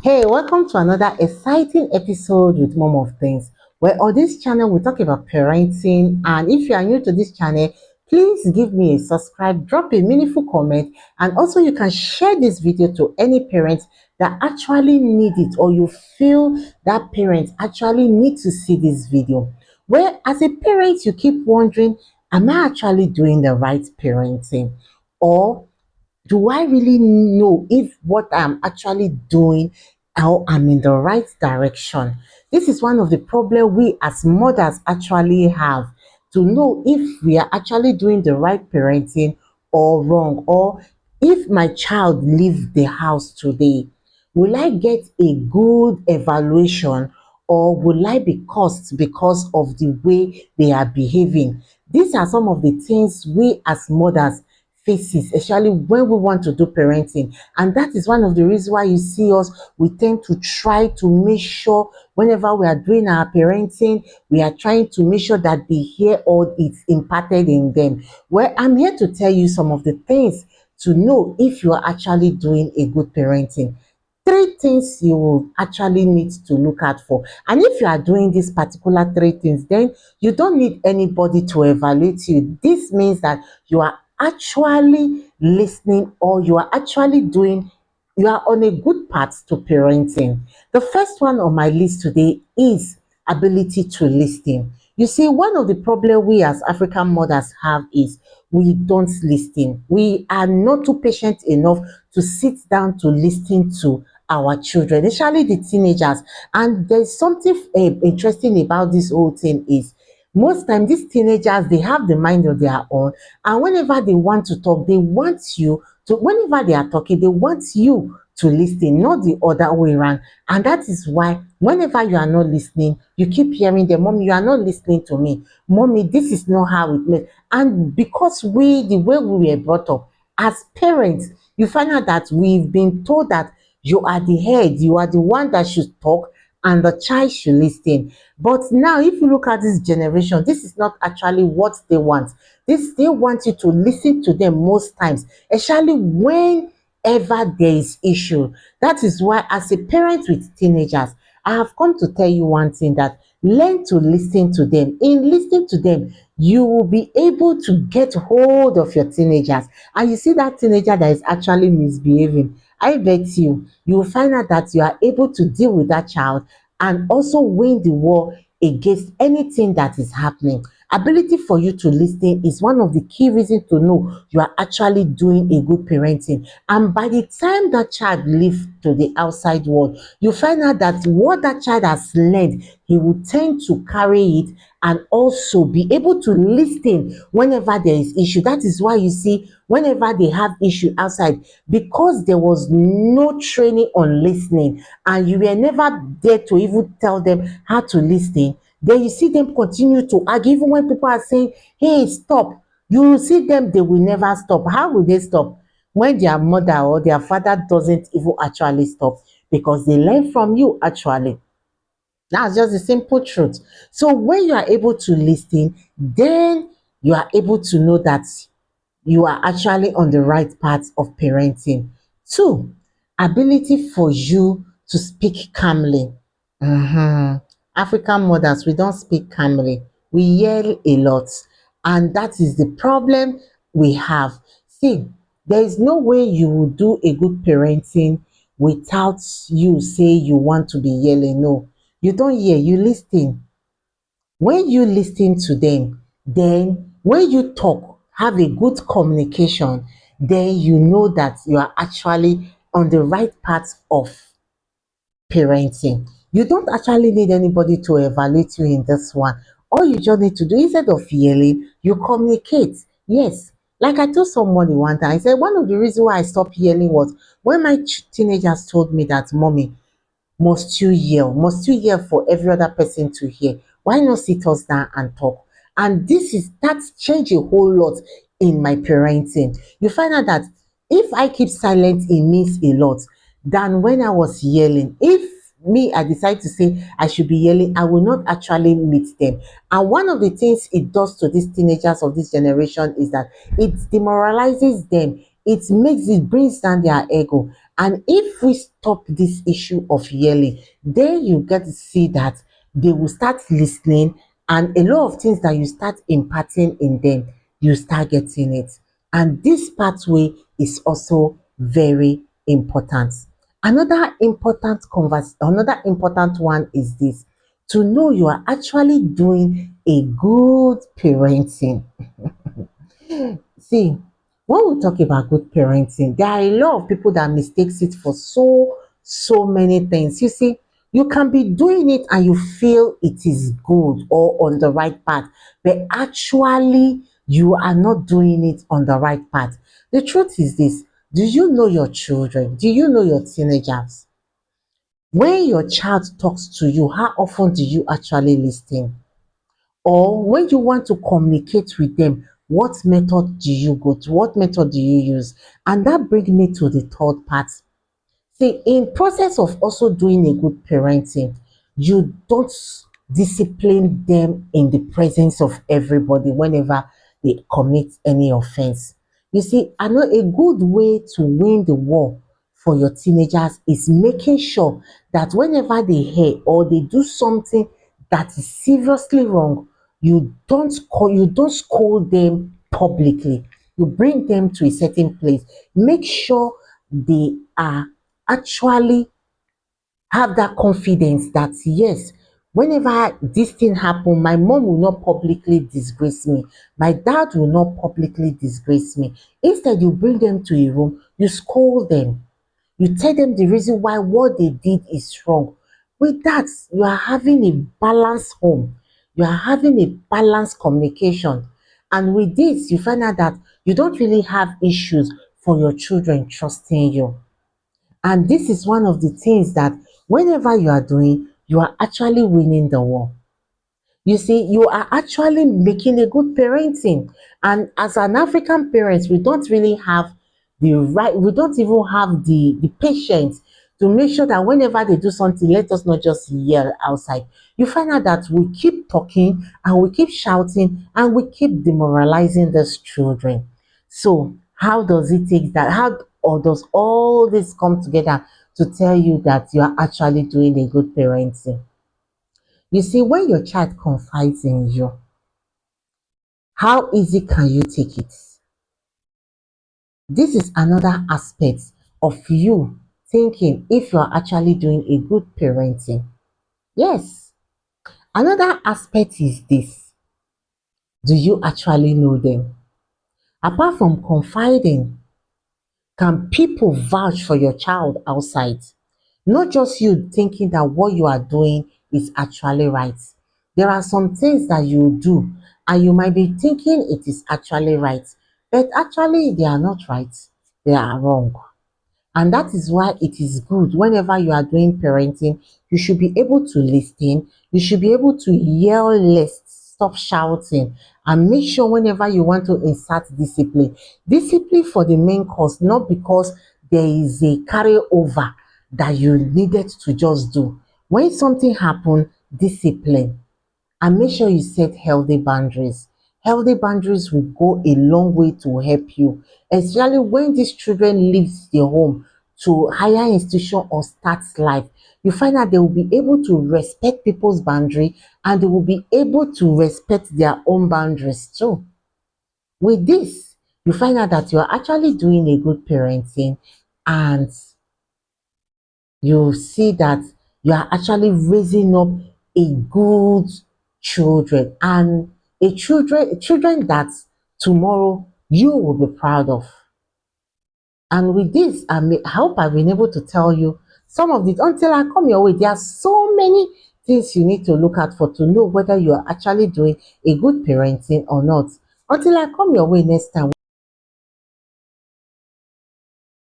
Hey, welcome to another exciting episode with Mom of Things, where on this channel we talk about parenting. And if you are new to this channel, please give me a subscribe, drop a meaningful comment, and also you can share this video to any parents that actually need it, or you feel that parents actually need to see this video. Where as a parent, you keep wondering, am I actually doing the right parenting? Or do I really know if what I'm actually doing or I'm in the right direction? This is one of the problems we as mothers actually have, to know if we are actually doing the right parenting or wrong, or if my child leave the house today, will I get a good evaluation or will I be cursed because of the way they are behaving? These are some of the things we as mothers faces, especially when we want to do parenting. And that is one of the reasons why you see us, we tend to try to make sure whenever we are doing our parenting, we are trying to make sure that they hear all it's imparted in them. Well, I'm here to tell you some of the things to know if you are actually doing a good parenting. Three things you will actually need to look out for. And if you are doing these particular three things, then you don't need anybody to evaluate you. This means that you are actually listening, or you are actually doing, you are on a good path to parenting. The first one on my list today is ability to listen. You see, one of the problems we as African mothers have is we don't listen. We are not too patient enough to sit down to listen to our children, especially the teenagers. And there's something interesting about this whole thing is most times these teenagers, they have the mind of their own, and whenever they want to talk, they want you to, whenever they are talking, they want you to listen, not the other way around. And that is why whenever you are not listening, you keep hearing them, mommy, you are not listening to me, mommy, this is not how it meant. And because the way we were brought up as parents, you find out that we've been told that you are the head, you are the one that should talk, and the child should listen. But now, if you look at this generation, this is not actually what they want. They want you to listen to them most times, especially whenever there is issue. That is why, as a parent with teenagers, I have come to tell you one thing, that learn to listen to them. In listening to them, you will be able to get hold of your teenagers. And you see that teenager that is actually misbehaving, I bet you will find out that you are able to deal with that child and also win the war against anything that is happening. Ability for you to listen is one of the key reasons to know you are actually doing a good parenting. And by the time that child leaves to the outside world, you find out that what that child has learned, he will tend to carry it and also be able to listen whenever there is issue. That is why you see, whenever they have issue outside, because there was no training on listening and you were never there to even tell them how to listen, then you see them continue to argue. Even when people are saying, hey, stop, you will see them, they will never stop. How will they stop? When their mother or their father doesn't even actually stop, because they learn from you actually. That's just the simple truth. So when you are able to listen, then you are able to know that you are actually on the right path of parenting. Two, ability for you to speak calmly. Mhm. African mothers, we don't speak calmly. We yell a lot. And that is the problem we have. See, there is no way you will do a good parenting without you say you want to be yelling. No, you don't hear, you listen. When you listen to them, then when you talk, have a good communication, then you know that you are actually on the right path of parenting. You don't actually need anybody to evaluate you in this one. All you just need to do, instead of yelling, you communicate. Yes. Like I told somebody one time, I said one of the reasons why I stopped yelling was when my teenagers told me that, mommy, must you yell? Must you yell for every other person to hear? Why not sit us down and talk? And that's changed a whole lot in my parenting. You find out that if I keep silent, it means a lot than when I was yelling. If me, I decide to say I should be yelling, I will not actually meet them. And one of the things it does to these teenagers of this generation is that it demoralizes them. It brings down their ego. And if we stop this issue of yelling, then you get to see that they will start listening, and a lot of things that you start imparting in them, you start getting it. And this pathway is also very important. Another important one is this: to know you are actually doing a good parenting. See, when we talk about good parenting, there are a lot of people that mistakes it for so many things. You see, you can be doing it and you feel it is good or on the right path, but actually you are not doing it on the right path. The truth is this: do you know your children? Do you know your teenagers? When your child talks to you, how often do you actually listen? Or when you want to communicate with them, what method do you go to? What method do you use? And that brings me to the third part. See, in process of also doing a good parenting, you don't discipline them in the presence of everybody whenever they commit any offense. You see, I know a good way to win the war for your teenagers is making sure that whenever they hear or they do something that is seriously wrong, you don't scold them publicly. You bring them to a certain place. Make sure they are actually have that confidence that yes, whenever this thing happen, my mom will not publicly disgrace me, my dad will not publicly disgrace me. Instead, you bring them to a room, you scold them, you tell them the reason why what they did is wrong. With that, you are having a balanced home, you are having a balanced communication, and with this you find out that you don't really have issues for your children trusting you. And this is one of the things that whenever you are doing, you are actually winning the war. You see, you are actually making a good parenting. And as an African parent, we don't really have the right, we don't even have the patience to make sure that whenever they do something, let us not just yell outside. You find out that we keep talking and we keep shouting and we keep demoralizing these children. So, how does it take that? How or does all this come together to tell you that you are actually doing a good parenting? You see, when your child confides in you, how easy can you take it? This is another aspect of you thinking if you are actually doing a good parenting. Yes. Another aspect is this: do you actually know them? Apart from confiding, can people vouch for your child outside? Not just you thinking that what you are doing is actually right. There are some things that you do and you might be thinking it is actually right, but actually they are not right, they are wrong. And that is why it is good whenever you are doing parenting, you should be able to listen, you should be able to yell less, stop shouting, and make sure whenever you want to insert discipline, discipline for the main cause, not because there is a carryover that you needed to just do. When something happen, discipline, and make sure you set healthy boundaries. Healthy boundaries will go a long way to help you, especially when these children leave the home to higher institution or start life. You find out they will be able to respect people's boundary and they will be able to respect their own boundaries too. With this, you find out that you are actually doing a good parenting, and you see that you are actually raising up a good children, and a children that tomorrow you will be proud of. And with this, I hope I've been able to tell you some of it. Until I come your way, there are so many things you need to look at for to know whether you are actually doing a good parenting or not. Until I come your way next time.